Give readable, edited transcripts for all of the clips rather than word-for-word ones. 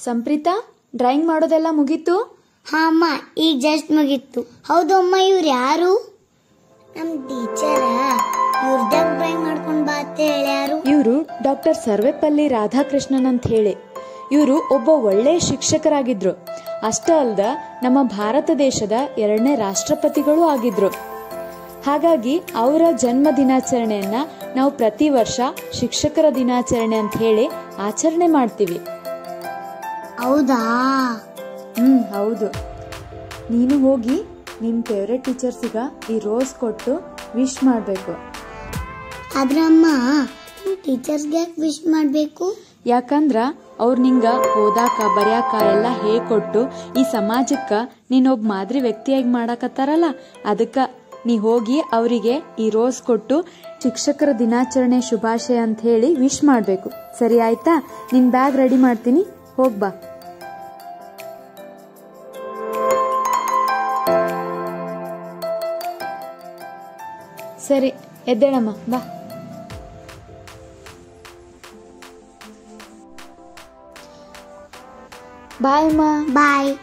Sampreetha, drawing ಮಾಡೋದೆಲ್ಲ ಮುಗೀತು? ಹಾ ಅಮ್ಮ, ಈಗ ಜಸ್ಟ್ ಮುಗೀತು. ಹೌದು ಅಮ್ಮ, ಇವ್ರು ಯಾರು? ನಮ್ ಟೀಚರ್. ಇವ್ರದಾಗ ಡ್ರಾಯಿಂಗ್ ಮಾಡ್ಕೊಂಡ್ ಬಾ ಅಂತ ಹೇಳ್ಯಾರು. ಇವರು ಡಾಕ್ಟರ್ ಸರ್ವೇಪಲ್ಲಿ ರಾಧಾಕೃಷ್ಣನ್ ಅಂತ ಹೇಳಿ. ಇವರು ಒಬ್ಬ ಒಳ್ಳೆ ಶಿಕ್ಷಕರಾಗಿದ್ರು. ಅಷ್ಟೇ ಅಲ್ದ ನಮ್ಮ ಭಾರತ ದೇಶದ 2ನೇ ರಾಷ್ಟ್ರಪತಿಗಳು ಆಗಿದ್ರು. ಹಾಗಾಗಿ ಅವರ ಜನ್ಮ ದಿನಾಚರಣೆಯನ್ನ ನಾವು ಪ್ರತಿ ವರ್ಷ ಶಿಕ್ಷಕರ ದಿನಾಚರಣೆ ಅಂತ ಹೇಳಿ ಆಚರಣೆ ಮಾಡ್ತೀವಿ. ಹೌದಾ? ಹೌದು. ನೀನು ಹೋಗಿ ನಿಮ್ ಫೇವ್ರೆಟ್ ಟೀಚರ್ಸಿಗ ಈ ರೋಸ್ ಕೊಟ್ಟು ವಿಶ್ ಮಾಡಬೇಕು. ಆದ್ರೆ ಅಮ್ಮ, ಟೀಚರ್ಸ್ಗೆ ಯಾಕೆ ವಿಶ್ ಮಾಡಬೇಕು? ಯಾಕಂದ್ರ ಅವ್ರು ನಿಂಗ ಓದಾಕ ಬರ್ಯಾಕ ಎಲ್ಲ ಹೇಳ್ಕೊಟ್ಟು ಈ ಸಮಾಜಕ್ಕ ನೀನೊಬ್ಬ ಮಾದರಿ ವ್ಯಕ್ತಿಯಾಗಿ ಮಾಡಾಕತ್ತಾರಲ್ಲ, ಅದಕ್ಕ ನೀ ಹೋಗಿ ಅವರಿಗೆ ಈ ರೋಸ್ ಕೊಟ್ಟು ಶಿಕ್ಷಕರ ದಿನಾಚರಣೆ ಶುಭಾಶಯ ಅಂತ ಹೇಳಿ ವಿಶ್ ಮಾಡಬೇಕು. ಸರಿ ಆಯ್ತಾ? ನಿನ್ ಬ್ಯಾಗ್ ರೆಡಿ ಮಾಡ್ತೀನಿ, ಹೋಗ್ಬಾ. ಸರಿ, ಎದ್ದೇಳಮ್ಮ, ಬಾ. ಬಾಯ್ ಅಮ್ಮ. ಬಾಯ್.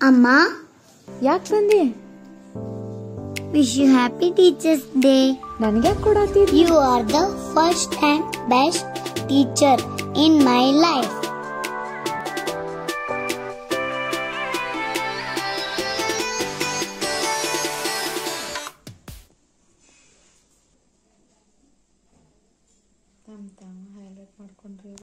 ಅಮ್ಮ, ಯಾಕೆ ಬಂದಿ? Wish you happy teachers day. ನನಗೆ ಕೊಡಾತಿದ್ದಿ? You are the first and best teacher in my life. Highlight ಮಾಡ್ಕೊಂಡ್ರಿ.